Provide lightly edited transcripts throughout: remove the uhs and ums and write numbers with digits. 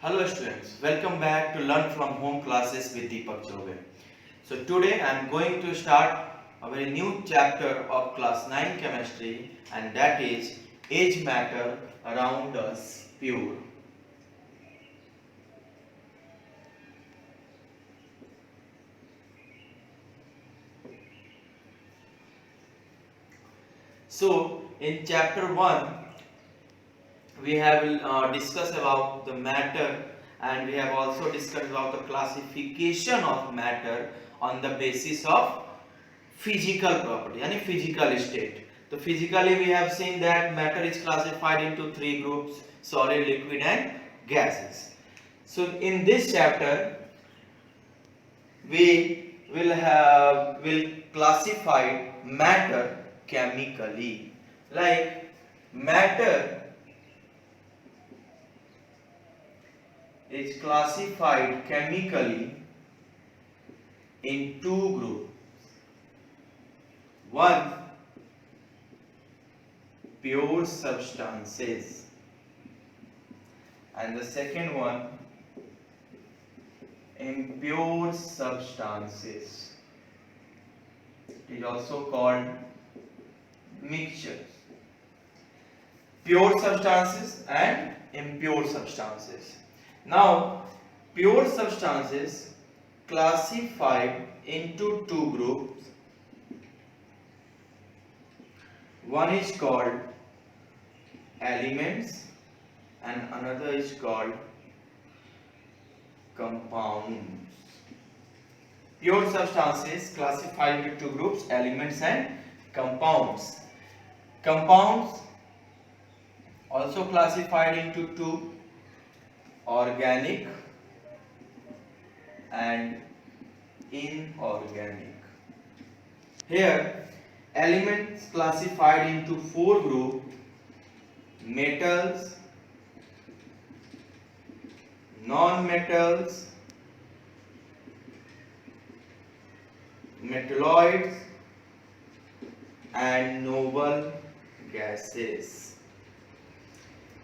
Hello students, welcome back to Learn from Home classes with Deepak Chobe. So today I am going to start a very new chapter of class 9 chemistry, and that is age matter around us pure. So in chapter 1 we have discussed about the matter, and we have also discussed about the classification of matter on the basis of physical property and physical state. So physically we have seen that matter is classified into three groups: solid, liquid and gases. So in this chapter we will classify matter chemically. Like matter is classified chemically in two groups. One, pure substances, and the second one, impure substances. It is also called mixtures. Pure substances and impure substances. Now, pure substances classified into two groups. One is called elements and another is called compounds. Pure substances classified into two groups: elements and compounds. Compounds also classified into two: organic and inorganic. Here elements classified into four groups: metals, non-metals, metalloids and noble gases.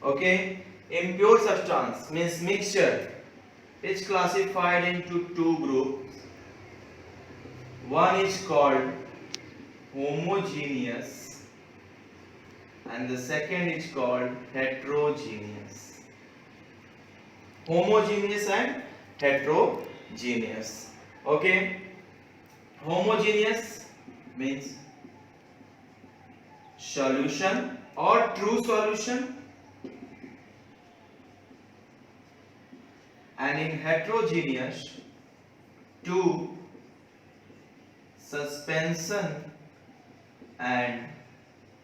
Okay, impure substance means mixture is classified into two groups. One is called homogeneous and the second is called heterogeneous. Homogeneous and heterogeneous. Okay, homogeneous means solution or true solution, and in heterogeneous, two suspension and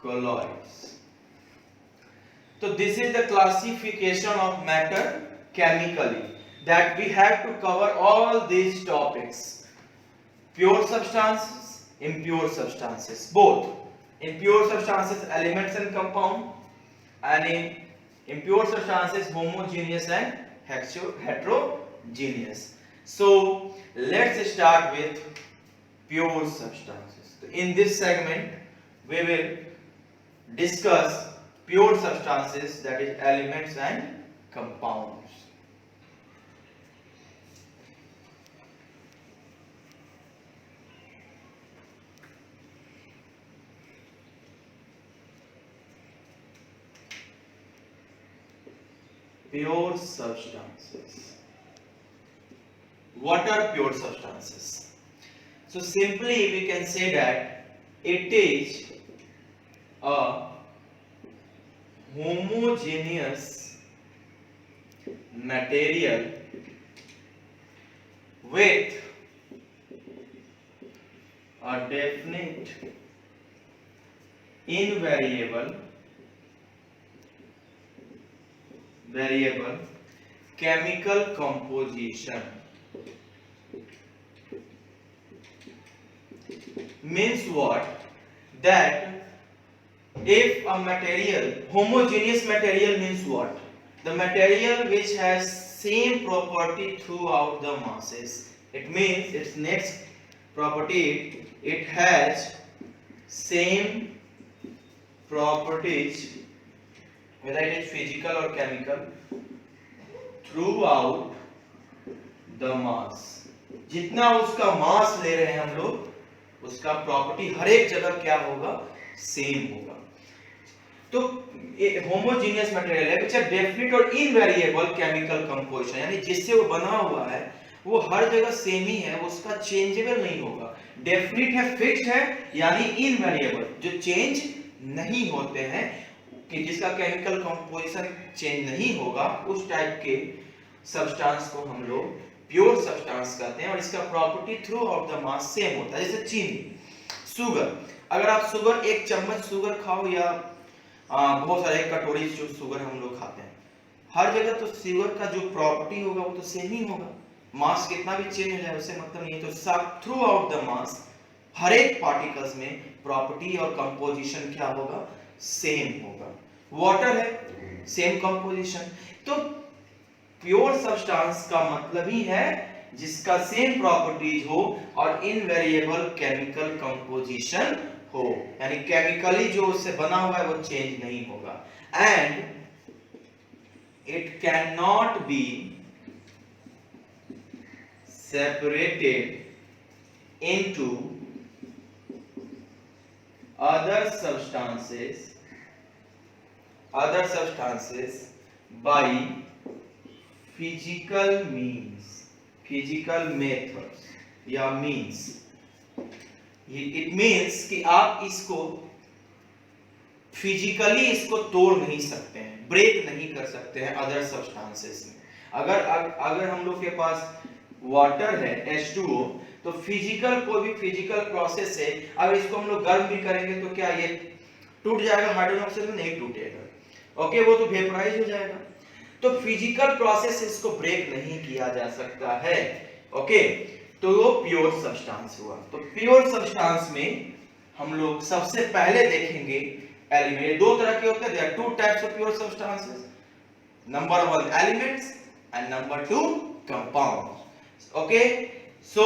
colloids. So this is the classification of matter chemically, that we have to cover all these topics: pure substances, impure substances, both. In pure substances, elements and compound, and in impure substances, homogeneous and heterogeneous. So let's start with pure substances. In this segment we will discuss pure substances, that is elements and compounds. Pure substances. What are pure substances? So simply we can say that it is a homogeneous material with a definite invariable variable chemical composition. Means what? That if a material, homogeneous material means what? The material which has same property throughout the masses. It means its next property, it has same properties, whether it is physical or chemical, throughout the mass, जितना उसका मास ले रहे हैं हम लोग, उसका property हर एक जगह क्या होगा, सेम होगा। तो होमोजीनियस मटेरियल है विच आर डेफिनेट और इनवेरिएबल केमिकल कंपोजिशन, यानी जिससे वो बना हुआ है वो हर जगह सेम ही है, उसका चेंजेबल नहीं होगा। डेफिनेट है, फिक्स्ड है, यानी इनवेरिएबल जो चेंज नहीं होते हैं, कि जिसका केमिकल कंपोजिशन चेंज नहीं होगा, उस टाइप के सब्सटेंस को हम लोग प्योर सब्सटेंस कहते हैं। और इसका property through out the mass same होता है। जैसे चीनी, शुगर, अगर आप शुगर एक चम्मच शुगर खाओ या बहुत सारे कटोरी जो शुगर हम लोग खाते हैं, हर जगह तो शुगर का जो प्रॉपर्टी होगा वो तो सेम ही होगा। मास कितना भी चेंज हो जाए उससे मतलब नहीं है। तो थ्रू आउट द मास हर एक पार्टिकल्स में प्रॉपर्टी और कंपोजिशन क्या होगा, सेम होगा। वाटर है, सेम कंपोजिशन। तो प्योर सब्सटेंस का मतलब ही है जिसका सेम प्रॉपर्टीज हो और इनवेरिएबल केमिकल कंपोजिशन हो, यानी केमिकली जो उससे बना हुआ है वो चेंज नहीं होगा। And it can not be separated into other substances by physical methods या means। it means कि आप इसको फिजिकली इसको तोड़ नहीं सकते हैं, ब्रेक नहीं कर सकते हैं अदर सब्सटेंसेस में। अगर हम लोग के पास वाटर है H2O, तो फिजिकल कोई भी फिजिकल प्रोसेस है, अगर इसको हम लोग गर्म भी करेंगे तो क्या ये टूट जाएगा? हाइड्रोजन ऑक्साइड में नहीं टूटेगा, ओके, वो तो वेपराइज हो जाएगा। तो फिजिकल प्रोसेस से इसको ब्रेक नहीं किया जा सकता है, ओके। तो वो प्योर सब्सटेंस हुआ। तो प्योर सब्सटेंस में हम लोग सबसे पहले देखेंगे एलिमेंट। दो तरह के होते हैं, there are two types of pure substances, number 1 elements and number 2 compounds, okay. So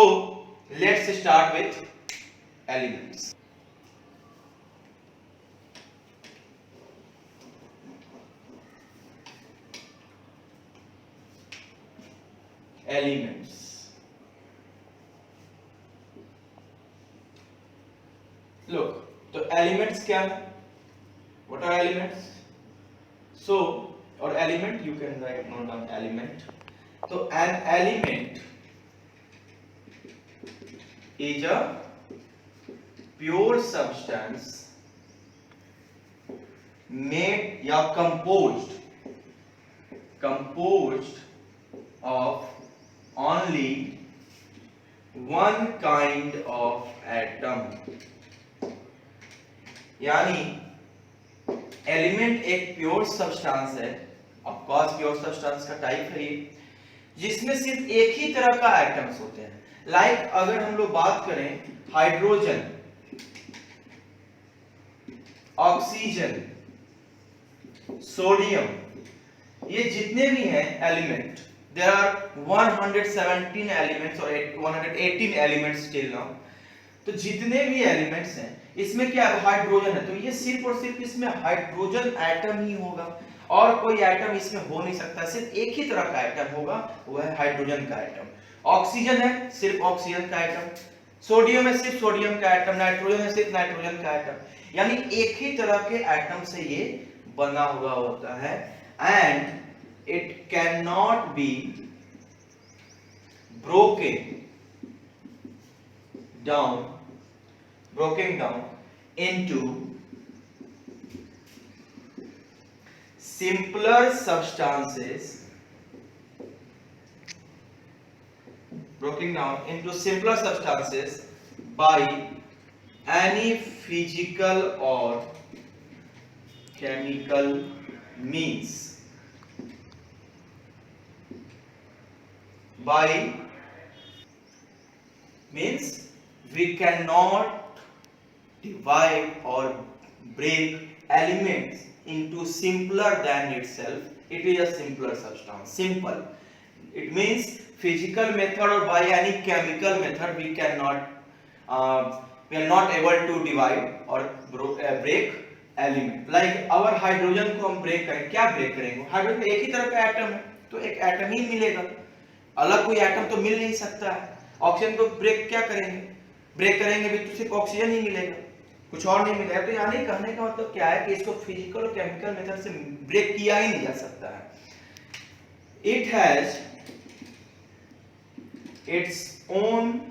let's start with elements. Elements, look, तो elements क्या है? What are elements? So, or element, you can write note down element. तो an element is a pure substance made या composed of only one kind of atom। यानी element एक pure substance है, of course pure substance का type है ये, जिसमें सिर्फ एक ही तरह का एटम्स होते हैं। लाइक अगर हम लोग बात करें हाइड्रोजन, ऑक्सीजन, सोडियम, ये जितने भी हैं एलिमेंट, देयर आर 117 एलिमेंट्स और 118 एलिमेंट्स टिल नाउ। तो जितने भी एलिमेंट्स हैं इसमें क्या हाइड्रोजन है, तो ये सिर्फ और सिर्फ इसमें हाइड्रोजन एटम ही होगा, और कोई एटम इसमें हो नहीं सकता, सिर्फ एक ही तरह का एटम होगा, वो है हाइड्रोजन का एटम। ऑक्सीजन है, सिर्फ ऑक्सीजन का एटम, सोडियम है, सिर्फ सोडियम का एटम, नाइट्रोजन है, सिर्फ नाइट्रोजन का एटम, यानी एक ही तरह के एटम से ये बना हुआ होता है। And it can not be broken down into simpler substances, by any physical or chemical means। By means we cannot divide or break elements into simpler than itself, it is a simpler substance, simple, it means physical method or by any chemical method we cannot we are not able to divide or break element। like our hydrogen को हम break करें, क्या break करेंगे? Hydrogen एक ही तरह का atom है, तो एक एटम ही मिलेगा, अलग कोई एटम तो मिल नहीं सकता है। ऑक्सीजन को ब्रेक क्या करेंगे, ब्रेक करेंगे भी तो सिर्फ ऑक्सीजन ही मिलेगा, कुछ और नहीं मिलेगा। तो यानी कहने का मतलब क्या है कि इसको फिजिकल और केमिकल मेथड से ब्रेक किया ही नहीं जा सकता है। It has its own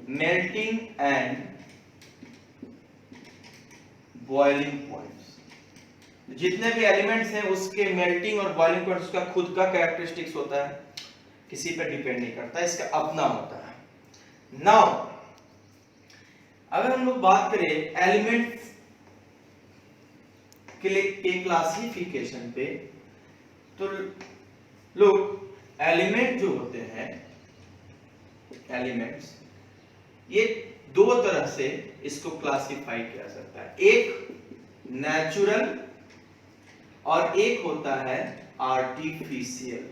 melting and boiling points. जितने भी एलिमेंट्स हैं उसके मेल्टिंग और बॉइलिंग पॉइंट्स उसका खुद का कैरेक्टरिस्टिक्स होता है, किसी पे डिपेंड नहीं करता, इसका अपना होता है। नाउ अगर हम लोग बात करें एलिमेंट्स के लिए के क्लासिफिकेशन पे, तो लोग एलिमेंट जो होते हैं, एलिमेंट्स ये दो तरह से इसको क्लासिफाई किया जा सकता है, एक नेचुरल और एक होता है आर्टिफिशियल।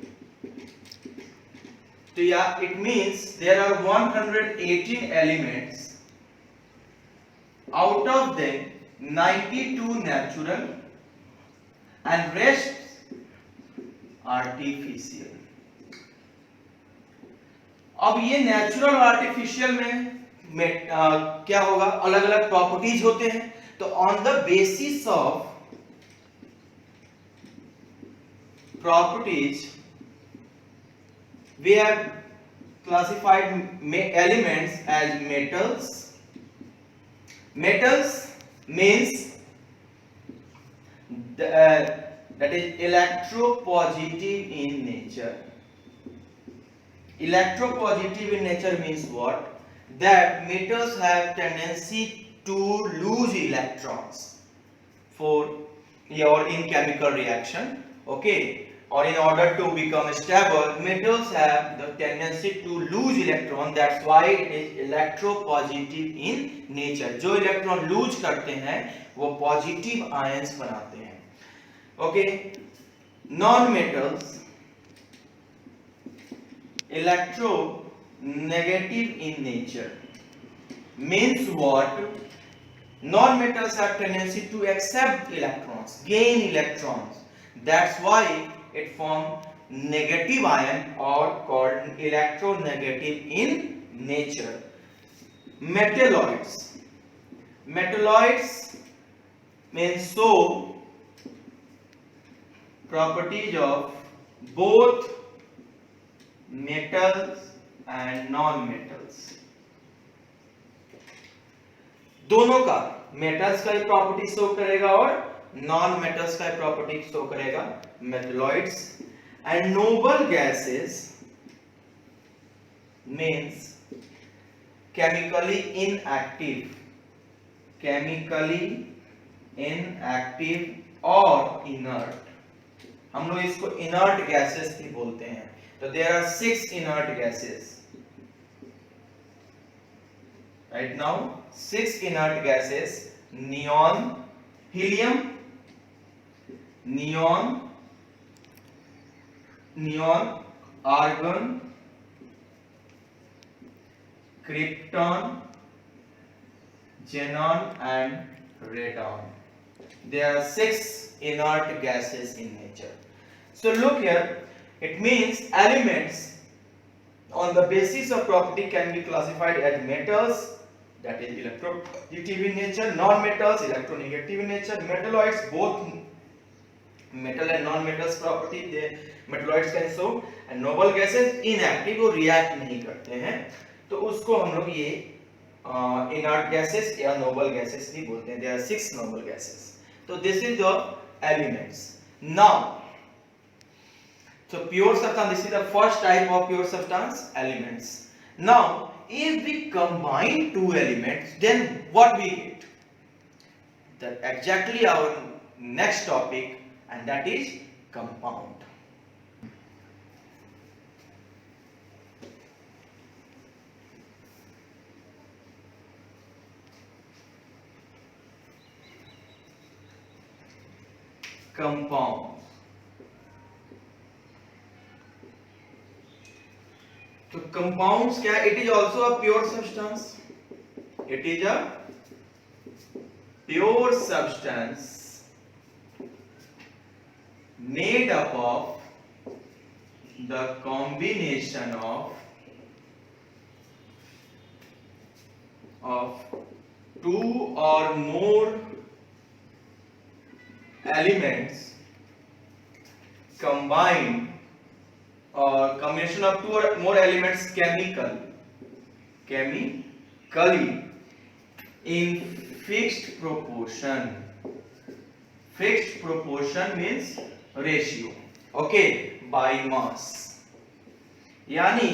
तो या it means there are 118 elements, out of them 92 natural and rest artificial। अब ये नेचुरल और आर्टिफिशियल में क्या होगा, अलग अलग प्रॉपर्टीज होते हैं। तो on the basis of properties we have classified elements as metals. Metals means that is electropositive in nature. Electropositive in nature means what? That metals have tendency to lose electrons for or in chemical reaction, okay, or in order to become stable, metals have the tendency to lose electron. That's why it is electropositive in nature। जो electron lose करते हैं वो positive ions बनाते हैं, okay. Non metals electro negative in nature means what? Non-metals have tendency to accept electrons, gain electrons. That's why it form negative ion or called electronegative in nature. Metalloids. Metalloids means so properties of both metals and non-metals। दोनों का, metals का property show करेगा और non metals का property show करेगा, metalloids. And noble gases means chemically inactive, chemically inactive और inert. हम लोग इसको इनर्ट गैसेस भी बोलते हैं। तो there are 6 inert gases right now, 6 inert gases: neon, helium, argon, krypton, xenon and radon। There are 6 inert gases in nature। So look here, it means elements on the basis of property can be classified as metals, that is electropositive in nature, non-metals electronegative in nature, metalloids both metal and non-metals property they metalloids can show, and noble gases inactive और react नहीं करते हैं, तो उसको हम लोग ये inert gases या noble gases भी बोलते हैं। There are 6 noble gases। तो this is the elements। Now so pure substance, this is the first type of pure substance, elements। Now if we combine two elements, then what we get? That exactly our next topic, and that is compound। Compound, तो compounds क्या? It is also a pure substance। It is a pure substance made up of the combination of two or more elements combined, or combination of two or more elements chemically in fixed proportion. Fixed proportion means ratio, okay, by mass. यानी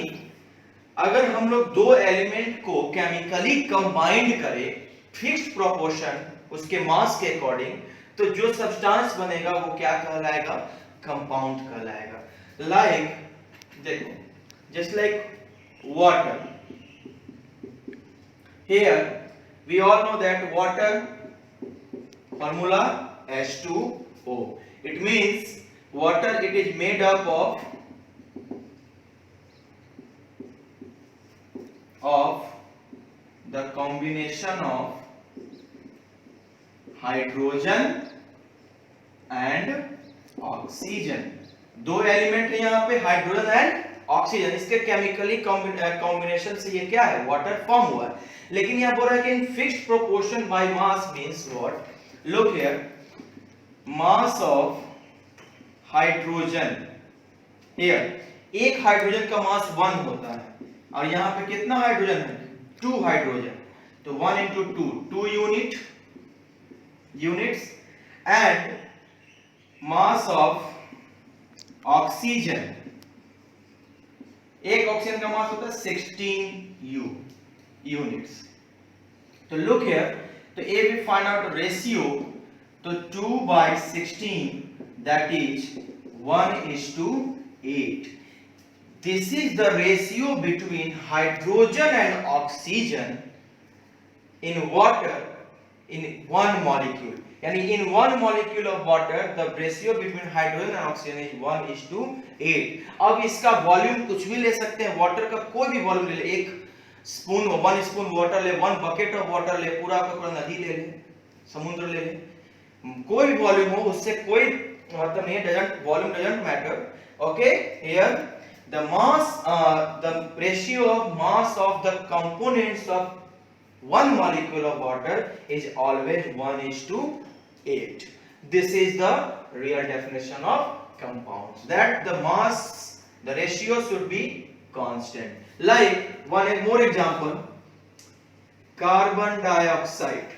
अगर हम लोग दो element को chemically combined करें fixed proportion उसके मास के according, तो जो सब्सटेंस बनेगा वो क्या कहलाएगा? कंपाउंड कहलाएगा. लाइक देखो, just like water. Here we all know that water formula H2O. It means water, it is made up of the combination of hydrogen and oxygen. दो एलिमेंट है यहाँ पे, हाइड्रोजन एंड ऑक्सीजन. इसके chemically combination से ये क्या है? Water form हुआ है. लेकिन यहाँ बोल रहा है कि in fixed proportion by mass means what? Look here, mass of hydrogen. Here, एक हाइड्रोजन का मास 1 होता है और यहाँ पे कितना हाइड्रोजन है? 2 हाइड्रोजन. तो 1 into 2 units. And mass of oxygen, एक ऑक्सीजन का मास होता है 16 units. तो look here, तो A we find out ratio, तो 2/16, that is 1:8. This is the ratio between hydrogen and oxygen in water in one molecule. यानी in one molecule of water the ratio between hydrogen and oxygen is 1:8. अब इसका volume कुछ भी ले सकते हैं, water का कोई भी वॉल्यूम ले ले, 1 स्पून 1 स्पून वाटर ले, 1 बकेट ऑफ वाटर ले, पूरा का पूरा नदी ले ले, समुद्र ले ले, कोई भी वॉल्यूम हो, उससे कोई मतलब नहीं, volume doesn't matter. Okay, here the mass the ratio of mass of the components of one molecule of water is always 1:8. This is the real definition of compounds, that the mass, the ratio should be constant. Like one more example, carbon dioxide,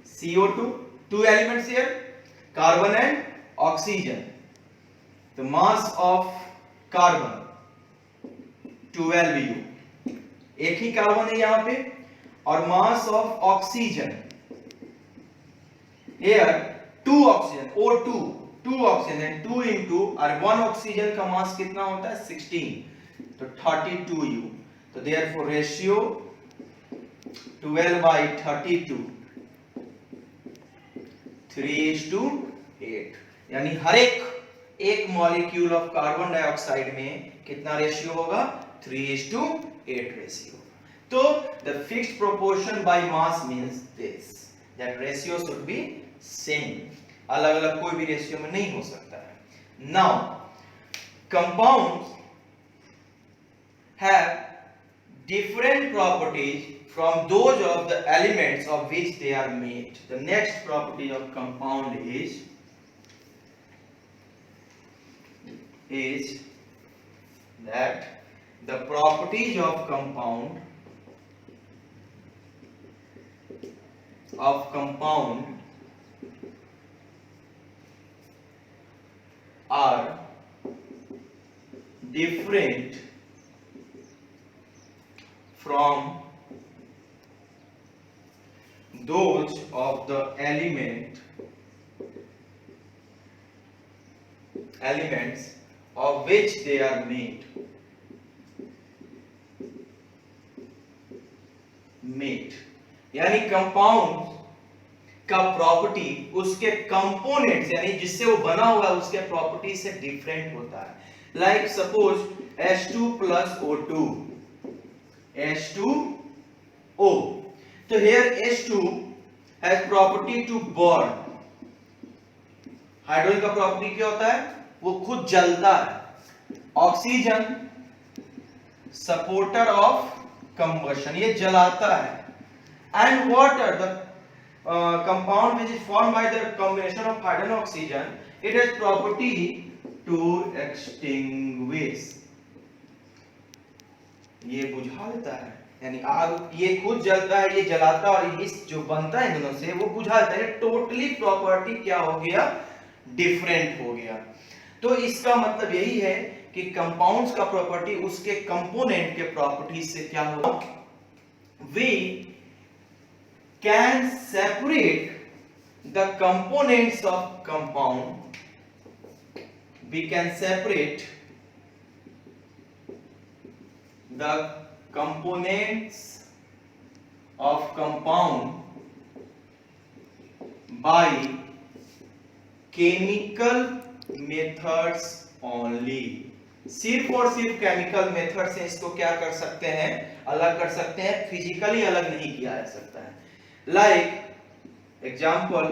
CO2, two elements here, carbon and oxygen. The mass of carbon 12U, एक ही carbon है यहाँ पे, और mass of oxygen here 2 oxygen, O2, 2 oxygen, 2 into और 1 oxygen का mass कितना होता है? 16, तो 32U. तो therefore ratio 12/32, 3:8. यानी हर एक मॉलिक्यूल ऑफ कार्बन डाइऑक्साइड में कितना रेशियो होगा? 3:8 रेशियो. तो the fixed proportion by mass means this, that ratio should be same. अलग अलग कोई भी रेशियो में नहीं हो सकता है. Now compounds have different properties from those of the elements of which they are made. The next property of compound is that the properties of compound are different from those of the elements of which they are made. यानी compound का property उसके components यानी जिससे वो बना हुआ है उसके प्रॉपर्टी से डिफरेंट होता है. Like suppose H2 plus O2, H2O. तो here H2 has property to burn. Hydrogen का प्रॉपर्टी क्या होता है? वो खुद जलता है। ऑक्सीजन सपोर्टर ऑफ कंबशन, ये जलाता है। And water the compound which is formed by the combination of hydrogen and oxygen, it has property to extinguish, ये बुझा देता है, यानी आग ये खुद जलता है, ये जलाता है, और इस जो बनता है इन दोनों से वो बुझा देता है। टोटली प्रॉपर्टी क्या हो गया, डिफरेंट हो गया। तो इसका मतलब यही है कि कंपाउंड्स का प्रॉपर्टी उसके कंपोनेंट के प्रॉपर्टी से क्या होगा, we can separate the components of compound, we can separate the components of compound by chemical methods only, सिर्फ और सिर्फ केमिकल मेथड से इसको क्या कर सकते हैं, अलग कर सकते हैं, फिजिकली अलग नहीं किया जा सकता है। Like example,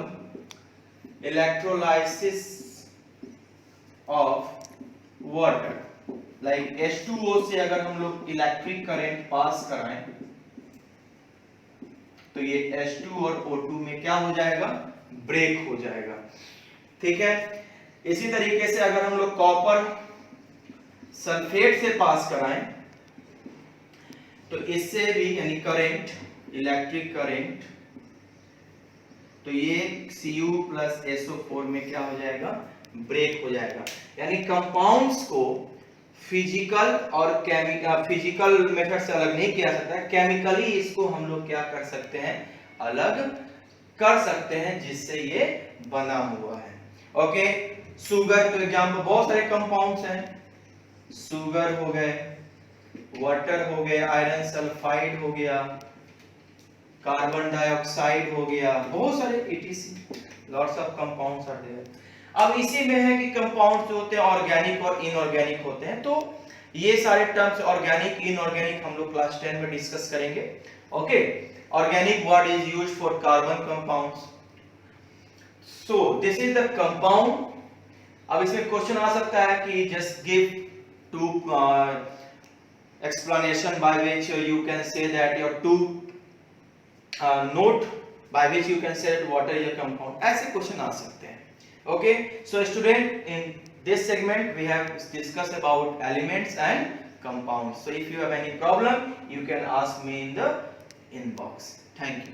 electrolysis of water, like H2O से अगर हम लोग इलेक्ट्रिक करंट पास कराएं तो ये H2 और O2 में क्या हो जाएगा, ब्रेक हो जाएगा। ठीक है, इसी तरीके से अगर हम लोग कॉपर सल्फेट से पास कराएं तो इससे भी यानी करंट, इलेक्ट्रिक करंट, तो ये Cu प्लस SO4 में क्या हो जाएगा, ब्रेक हो जाएगा। यानी कंपाउंड्स को फिजिकल और फिजिकल मेथड से अलग नहीं किया सकता है, केमिकली इसको हम लोग क्या कर सकते हैं, अलग कर सकते हैं, जिससे ये बना हुआ है। ओके, शुगर तो एग्जाम्पल, बहुत सारे कंपाउंड्स हैं, शुगर हो गए, वाटर हो गया, आयरन सल्फाइड हो गया, कार्बन डाइऑक्साइड हो गया, बहुत सारे etc, lots of compounds are there. अब इसी में है कि कंपाउंड्स जो होते हैं ऑर्गेनिक और इनऑर्गेनिक होते हैं, तो ये सारे टर्म्स ऑर्गेनिक इनऑर्गेनिक हम लोग क्लास 10 में डिस्कस करेंगे। Okay, organic word is used for carbon compounds, so this is the compound. अब इसमें क्वेश्चन आ सकता है कि just give to explanation by which you can say that your two note by which you can say that water is a compound, ऐसे question आ सकते हैं। okay, so student, in this segment we have discussed about elements and compounds, so if you have any problem you can ask me in the inbox. Thank you.